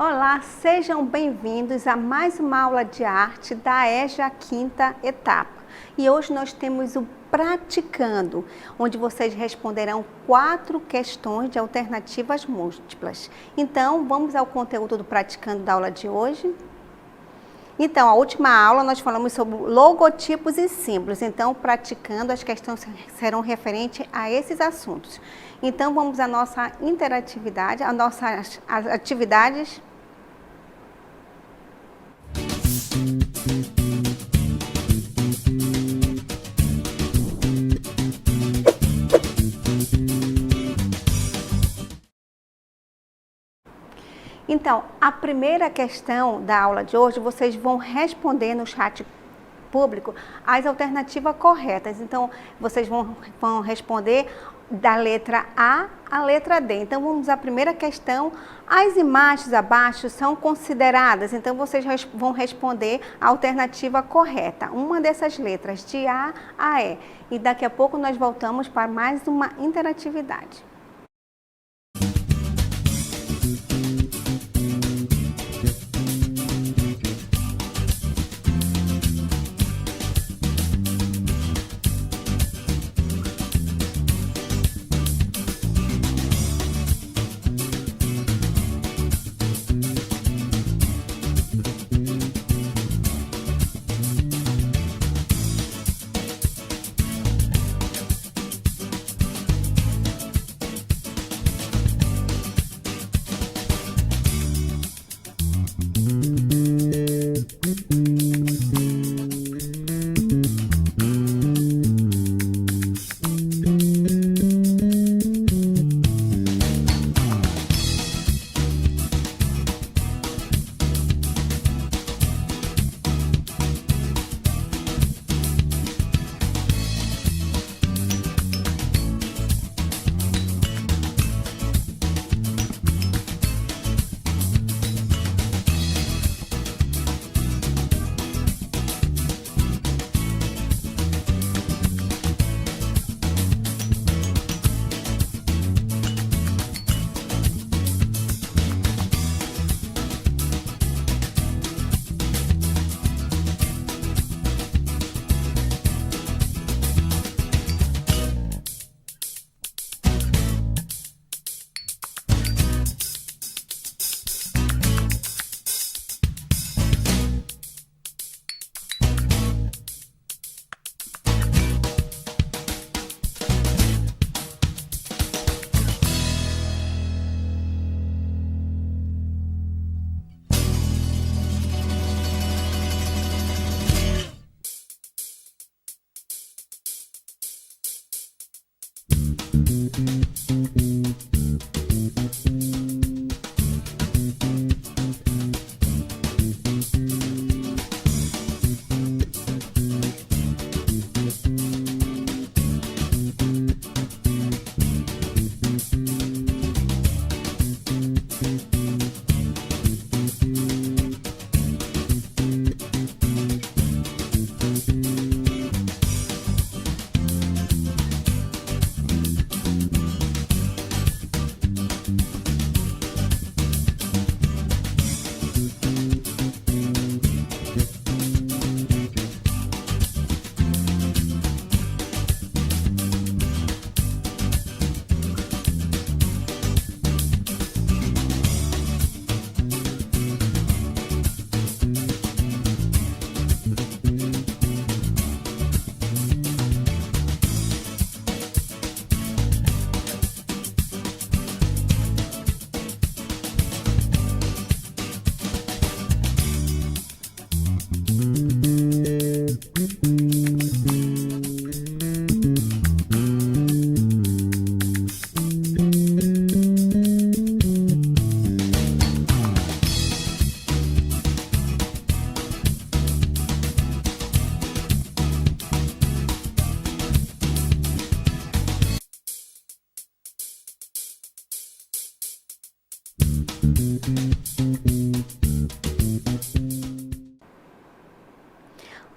Olá, sejam bem-vindos a mais uma aula de arte da EJA quinta etapa. E hoje nós temos o Praticando, onde vocês responderão 4 questões de alternativas múltiplas. Então, vamos ao conteúdo do Praticando da aula de hoje. Então, a última aula nós falamos sobre logotipos e símbolos. Então, praticando, as questões serão referentes a esses assuntos. Então, vamos à nossa interatividade, às nossas atividades. Então, a primeira questão da aula de hoje, vocês vão responder no chat público as alternativas corretas. Então, vocês vão responder da letra A à letra D. Então, vamos à primeira questão. As imagens abaixo são consideradas, então vocês vão responder a alternativa correta, uma dessas letras, de A a E. E daqui a pouco nós voltamos para mais uma interatividade.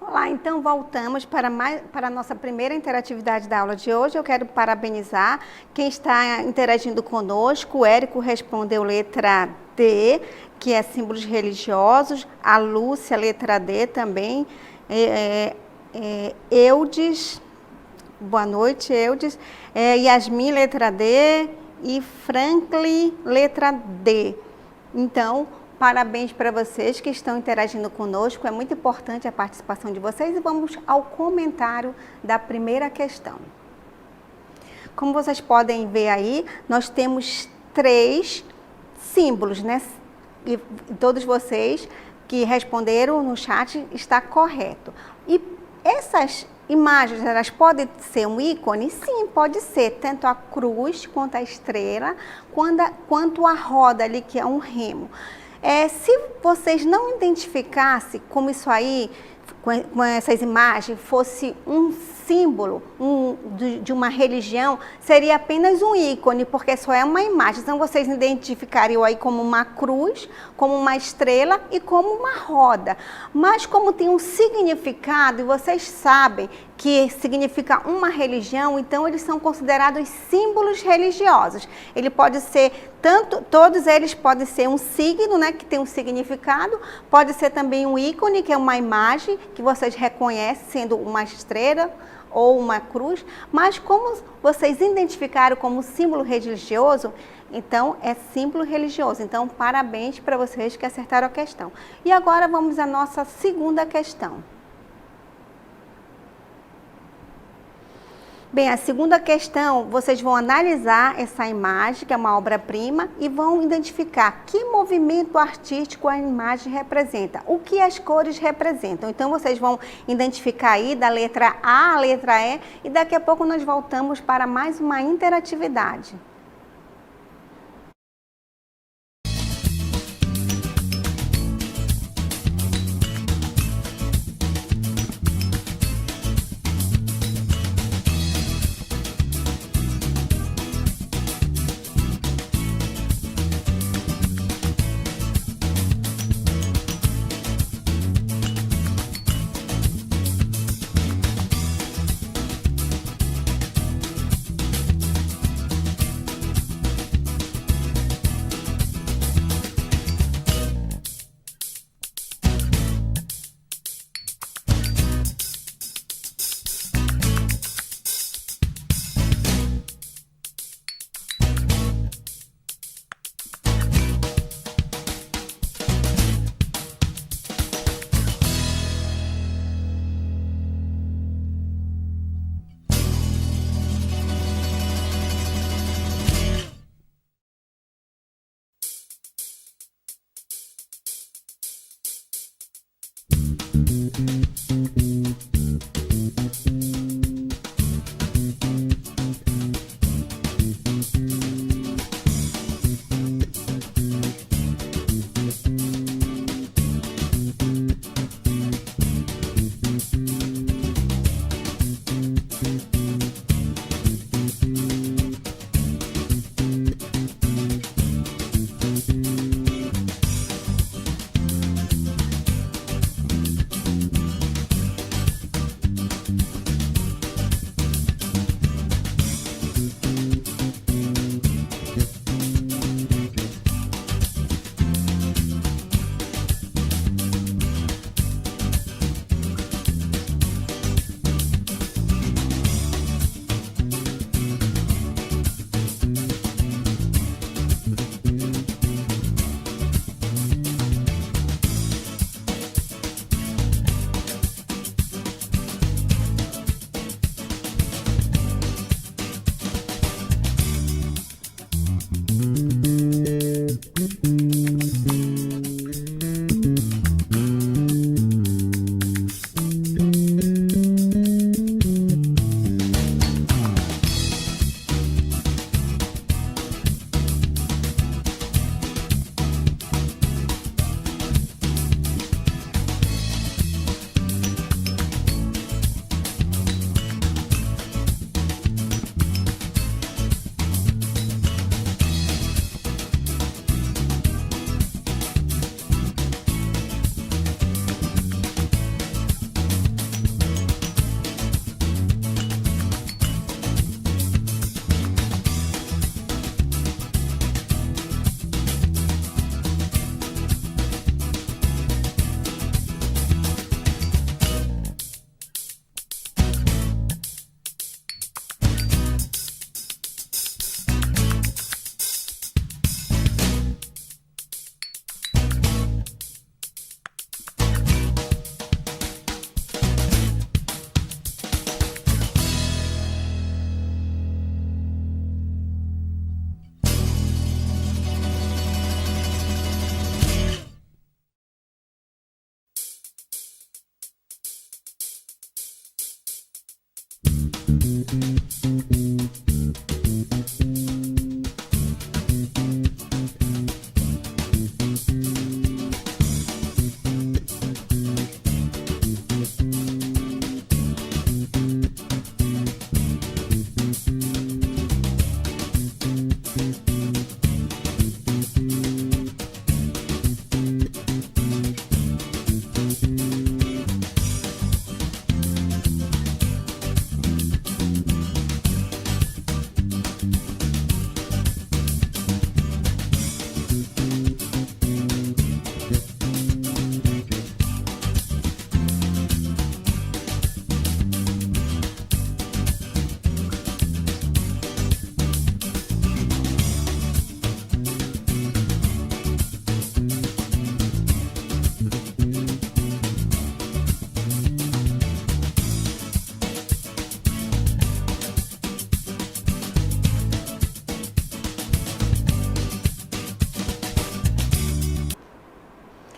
Olá, então voltamos para a nossa primeira interatividade da aula de hoje. Eu quero parabenizar quem está interagindo conosco. O Érico respondeu letra D, que é símbolos religiosos, a Lúcia, letra D também, Eudes, boa noite, Eudes, Yasmin, letra D, e Franklin, letra D. Então, parabéns para vocês que estão interagindo conosco, é muito importante a participação de vocês e vamos ao comentário da primeira questão. Como vocês podem ver aí, nós temos 3 símbolos, né? E todos vocês que responderam no chat está correto. E essas imagens, elas podem ser um ícone? Sim, pode ser, tanto a cruz quanto a estrela, quanto a roda ali, que é um remo. Se vocês não identificassem como isso aí, com essas imagens, fosse um símbolo de uma religião, seria apenas um ícone, porque só é uma imagem. Então, vocês identificariam aí como uma cruz, como uma estrela e como uma roda. Mas como tem um significado, e vocês sabem que significa uma religião, então eles são considerados símbolos religiosos. Ele pode ser todos eles podem ser um signo, né, que tem um significado, pode ser também um ícone, que é uma imagem que vocês reconhecem sendo uma estrela ou uma cruz, mas como vocês identificaram como símbolo religioso, então é símbolo religioso. Então, parabéns para vocês que acertaram a questão. E agora vamos à nossa segunda questão. Bem, a segunda questão, vocês vão analisar essa imagem, que é uma obra-prima, e vão identificar que movimento artístico a imagem representa, o que as cores representam. Então, vocês vão identificar aí da letra A à letra E, e daqui a pouco nós voltamos para mais uma interatividade.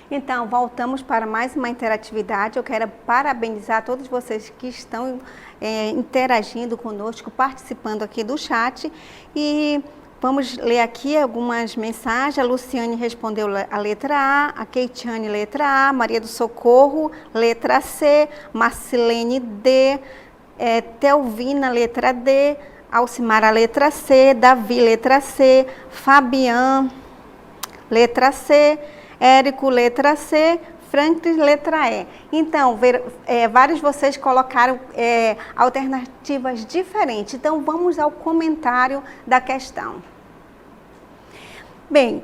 Então, voltamos para mais uma interatividade. Eu quero parabenizar todos vocês que estão interagindo conosco, participando aqui do chat. E vamos ler aqui algumas mensagens. A Luciane respondeu a letra A Keitiane, letra A, Maria do Socorro, letra C, Marcelene D, Telvina, letra D, Alcimara, letra C, Davi, letra C, Fabian, letra C, Érico, letra C, Franklin, letra E. Então, vários de vocês colocaram alternativas diferentes. Então, vamos ao comentário da questão. Bem,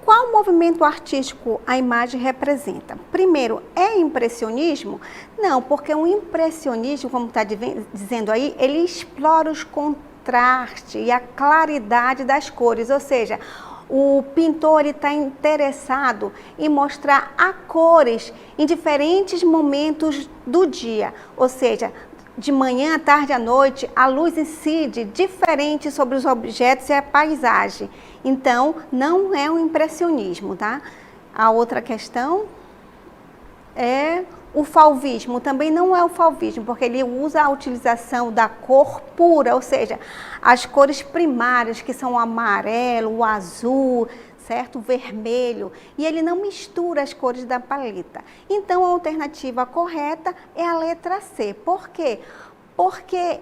qual movimento artístico a imagem representa? Primeiro, é impressionismo? Não, porque o impressionismo, como está dizendo aí, ele explora os contrastes e a claridade das cores, ou seja, o pintor está interessado em mostrar a cores em diferentes momentos do dia, ou seja, de manhã, à tarde, à noite, a luz incide diferente sobre os objetos e a paisagem. Então, não é um impressionismo, tá? A outra questão é o fauvismo. Também não é o fauvismo, porque ele usa a utilização da cor pura, ou seja, as cores primárias, que são o amarelo, o azul, certo? O vermelho, e ele não mistura as cores da paleta. Então, a alternativa correta é a letra C. Por quê? Porque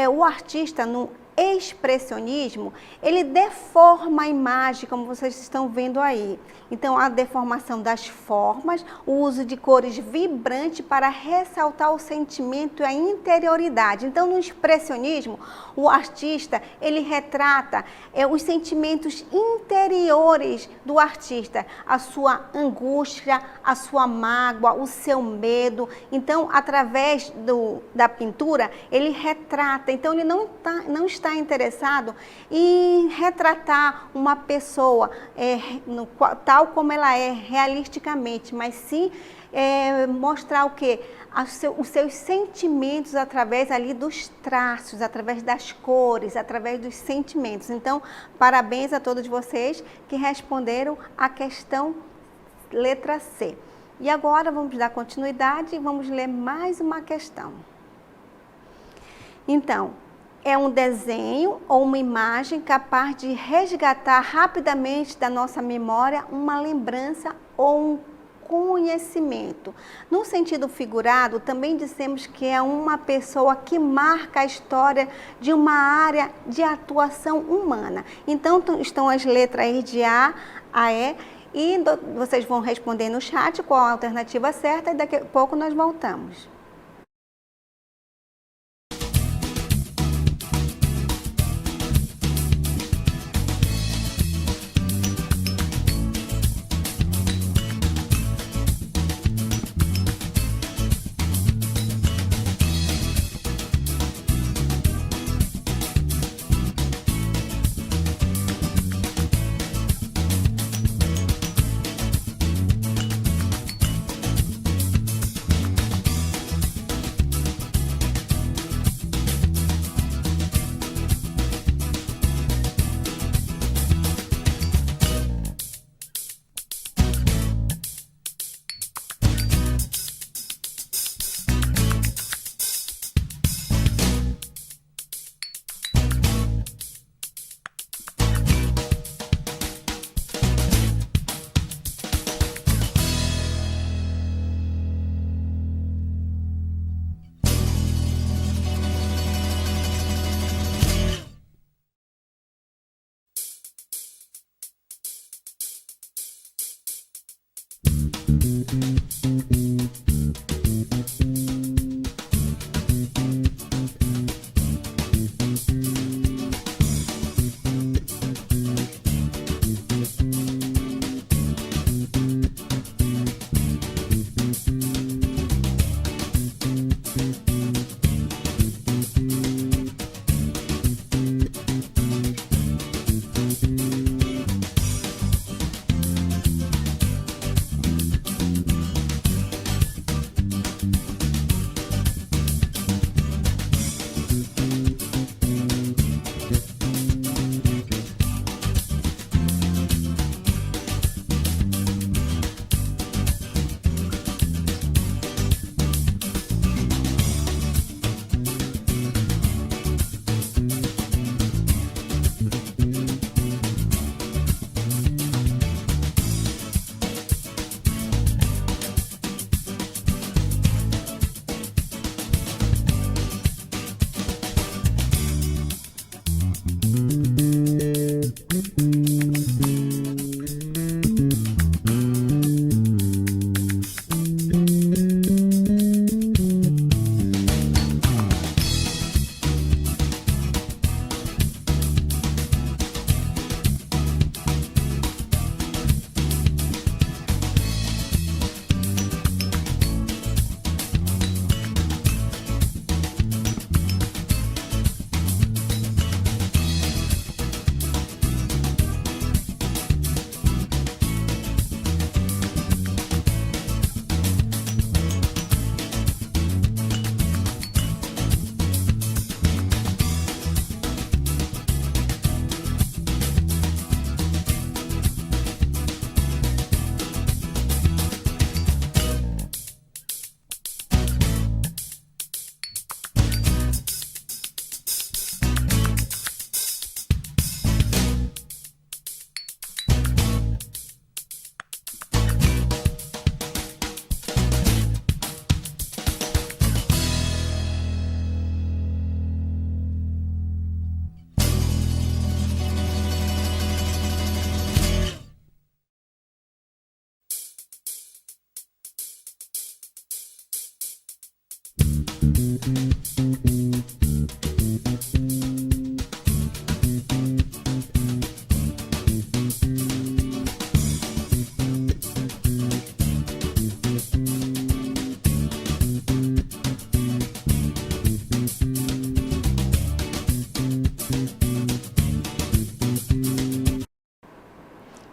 o artista, no expressionismo, ele deforma a imagem, como vocês estão vendo aí. Então, a deformação das formas, o uso de cores vibrantes para ressaltar o sentimento e a interioridade. Então, no expressionismo, o artista, ele retrata os sentimentos interiores do artista, a sua angústia, a sua mágoa, o seu medo. Então, através da pintura, ele retrata. Então, ele não está interessado em retratar uma pessoa tal como ela é realisticamente, mas sim mostrar o quê? Os seus sentimentos através ali dos traços, através das cores, através dos sentimentos. Então, parabéns a todos vocês que responderam a questão letra C. E agora vamos dar continuidade e vamos ler mais uma questão. Então, é um desenho ou uma imagem capaz de resgatar rapidamente da nossa memória uma lembrança ou um conhecimento. No sentido figurado, também dissemos que é uma pessoa que marca a história de uma área de atuação humana. Então, estão as letras aí de A a E, e vocês vão responder no chat qual a alternativa certa e daqui a pouco nós voltamos.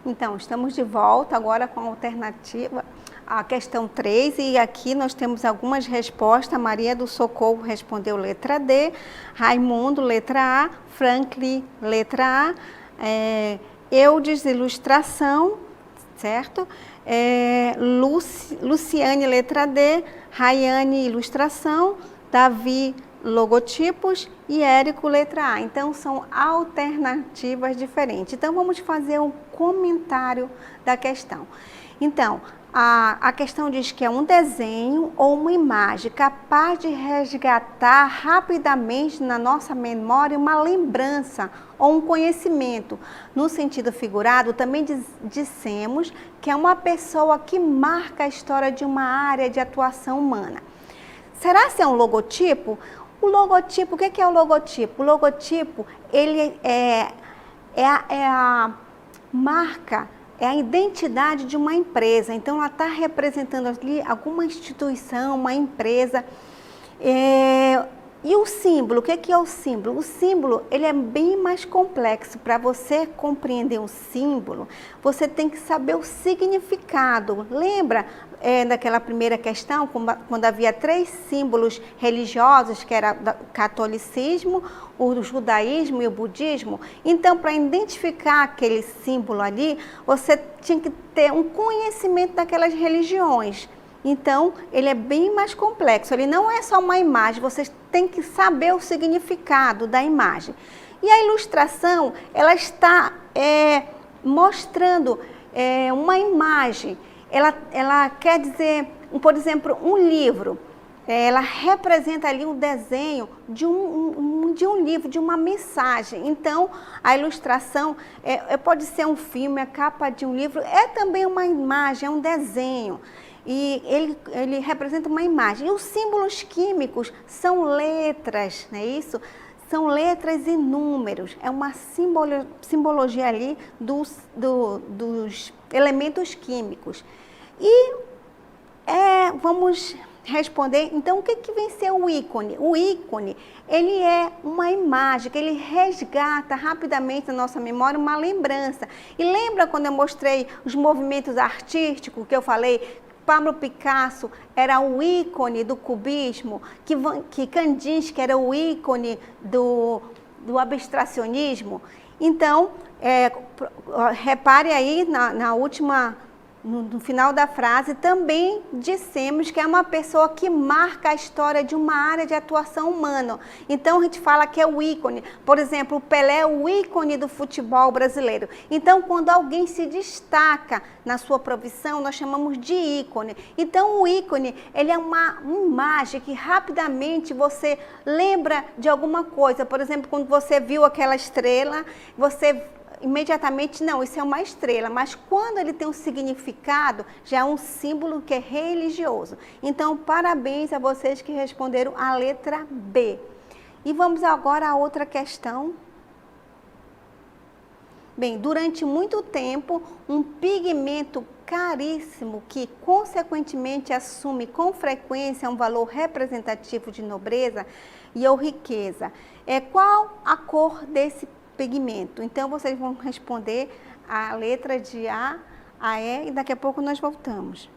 Então, estamos de volta agora com a alternativa, a questão 3, e aqui nós temos algumas respostas. Maria do Socorro respondeu letra D, Raimundo, letra A, Franklin, letra A, Eudes, ilustração, certo? Luciane, letra D, Rayane, ilustração, Davi, logotipos e Érico, letra A. Então, são alternativas diferentes. Então, vamos fazer um comentário da questão. Então, a questão diz que é um desenho ou uma imagem capaz de resgatar rapidamente na nossa memória uma lembrança ou um conhecimento. No sentido figurado, também dissemos que é uma pessoa que marca a história de uma área de atuação humana. Será que é um logotipo? O logotipo, o que é o logotipo? O logotipo, ele é a marca, é a identidade de uma empresa. Então, ela está representando ali alguma instituição, uma empresa. E o símbolo, o que é o símbolo? O símbolo, ele é bem mais complexo. Para você compreender um símbolo, você tem que saber o significado. Lembra daquela primeira questão, quando havia 3 símbolos religiosos, que era o catolicismo, o judaísmo e o budismo? Então, para identificar aquele símbolo ali, você tinha que ter um conhecimento daquelas religiões. Então, ele é bem mais complexo, ele não é só uma imagem, vocês têm que saber o significado da imagem. E a ilustração, ela está mostrando uma imagem, ela quer dizer, por exemplo, um livro, ela representa ali um desenho de um livro, de uma mensagem. Então, a ilustração pode ser um filme, a capa de um livro, é também uma imagem, é um desenho. E ele representa uma imagem. E os símbolos químicos são letras, não é isso? São letras e números. É uma simbologia ali dos elementos químicos. E vamos responder, então, o que vem ser o ícone? O ícone, ele é uma imagem que ele resgata rapidamente na nossa memória uma lembrança. E lembra quando eu mostrei os movimentos artísticos, que eu falei? Pablo Picasso era o ícone do cubismo, que Kandinsky era o ícone do abstracionismo. Então, repare aí no final da frase, também dissemos que é uma pessoa que marca a história de uma área de atuação humana. Então, a gente fala que é o ícone. Por exemplo, o Pelé é o ícone do futebol brasileiro. Então, quando alguém se destaca na sua profissão, nós chamamos de ícone. Então, o ícone, ele é uma imagem que rapidamente você lembra de alguma coisa. Por exemplo, quando você viu aquela estrela, você imediatamente, não, isso é uma estrela, mas quando ele tem um significado, já é um símbolo que é religioso. Então, parabéns a vocês que responderam a letra B. E vamos agora a outra questão. Bem, durante muito tempo, um pigmento caríssimo que, consequentemente, assume com frequência um valor representativo de nobreza ou riqueza. Qual a cor desse pigmento? Então, vocês vão responder a letra de A a E e daqui a pouco nós voltamos.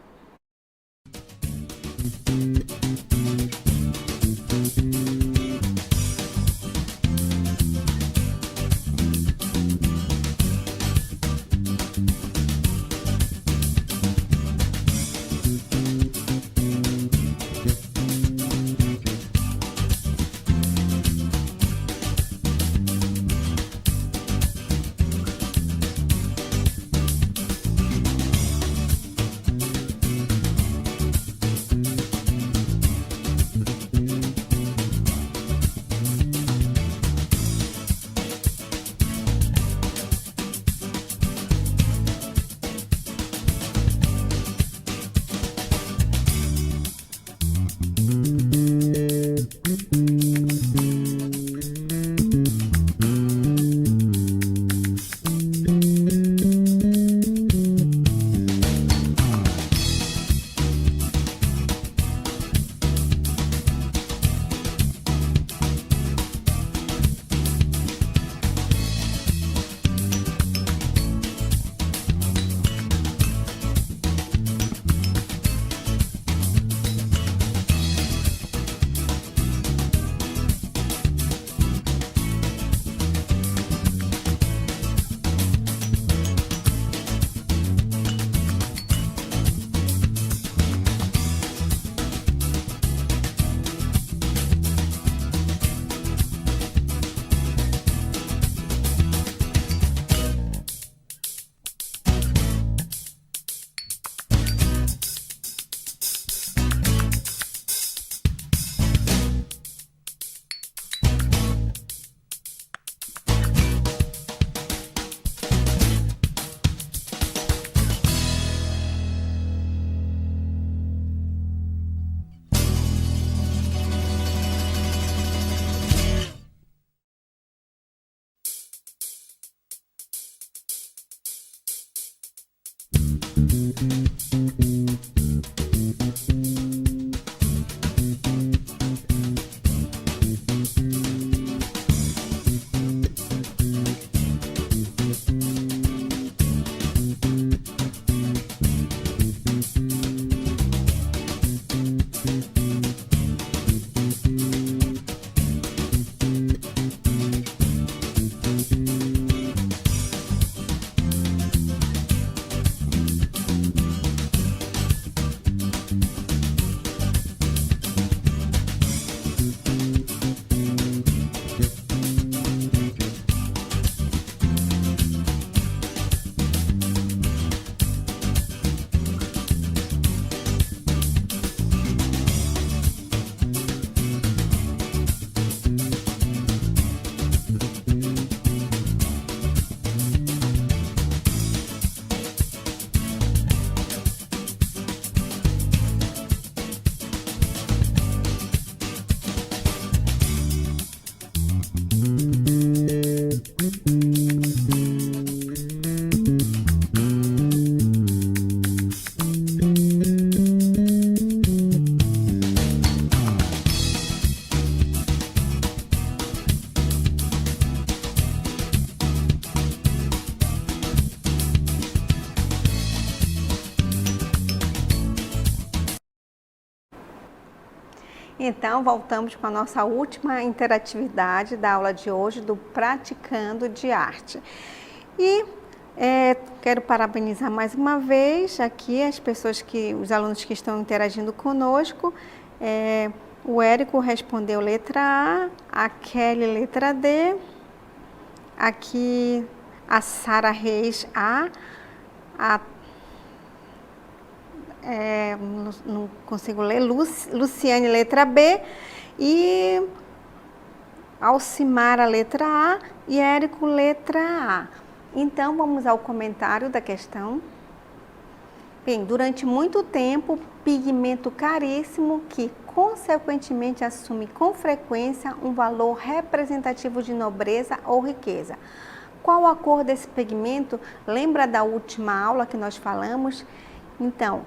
Então, voltamos com a nossa última interatividade da aula de hoje, do Praticando de Arte. E quero parabenizar mais uma vez aqui os alunos que estão interagindo conosco. O Érico respondeu letra A, Kelly letra D, aqui a Sara Reis não consigo ler, Luciane letra B e Alcimara letra A e Érico letra A. Então, vamos ao comentário da questão. Bem, durante muito tempo, pigmento caríssimo que, consequentemente, assume com frequência um valor representativo de nobreza ou riqueza. Qual a cor desse pigmento? Lembra da última aula que nós falamos? Então,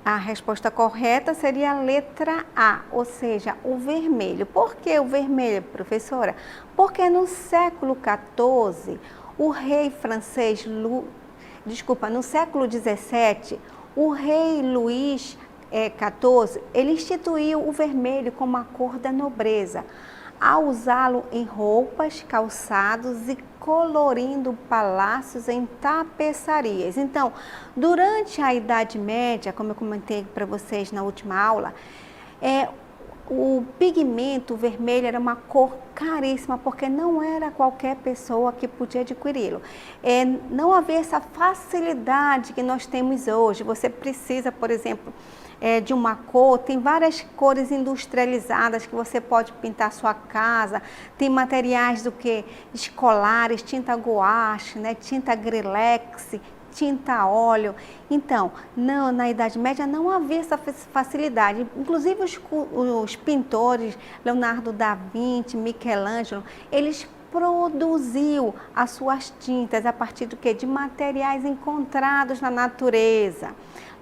a resposta correta seria a letra A, ou seja, o vermelho. Por que o vermelho, professora? Porque no século XIV, o rei francês, no século XVII, o rei Luís XIV, ele instituiu o vermelho como a cor da nobreza, ao usá-lo em roupas, calçados e colorindo palácios em tapeçarias. Então, durante a Idade Média, como eu comentei para vocês na última aula, o pigmento vermelho era uma cor caríssima, porque não era qualquer pessoa que podia adquiri-lo. Não havia essa facilidade que nós temos hoje. Você precisa, por exemplo, de uma cor, tem várias cores industrializadas que você pode pintar sua casa, tem materiais escolares, tinta guache, né, tinta acrylex, tinta a óleo. Então, na Idade Média não havia essa facilidade. Inclusive os pintores, Leonardo da Vinci, Michelangelo, eles produziam as suas tintas a partir de materiais encontrados na natureza.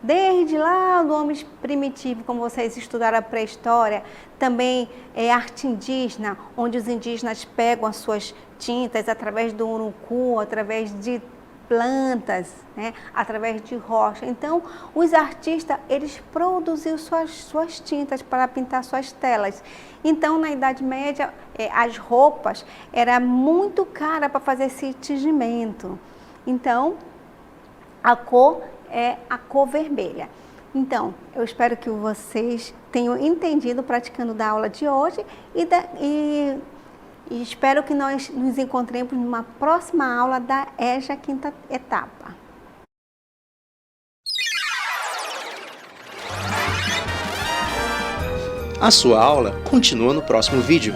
Desde lá do homem primitivo, como vocês estudaram a pré-história, também arte indígena, onde os indígenas pegam as suas tintas através do urucum, através de plantas, né, através de rocha. Então, os artistas, eles produziam suas tintas para pintar suas telas. Então, na Idade Média, as roupas era muito cara para fazer esse tingimento. Então, a cor é a cor vermelha. Então, eu espero que vocês tenham entendido praticando da aula de hoje e espero que nós nos encontremos numa próxima aula da EJA Quinta Etapa. A sua aula continua no próximo vídeo.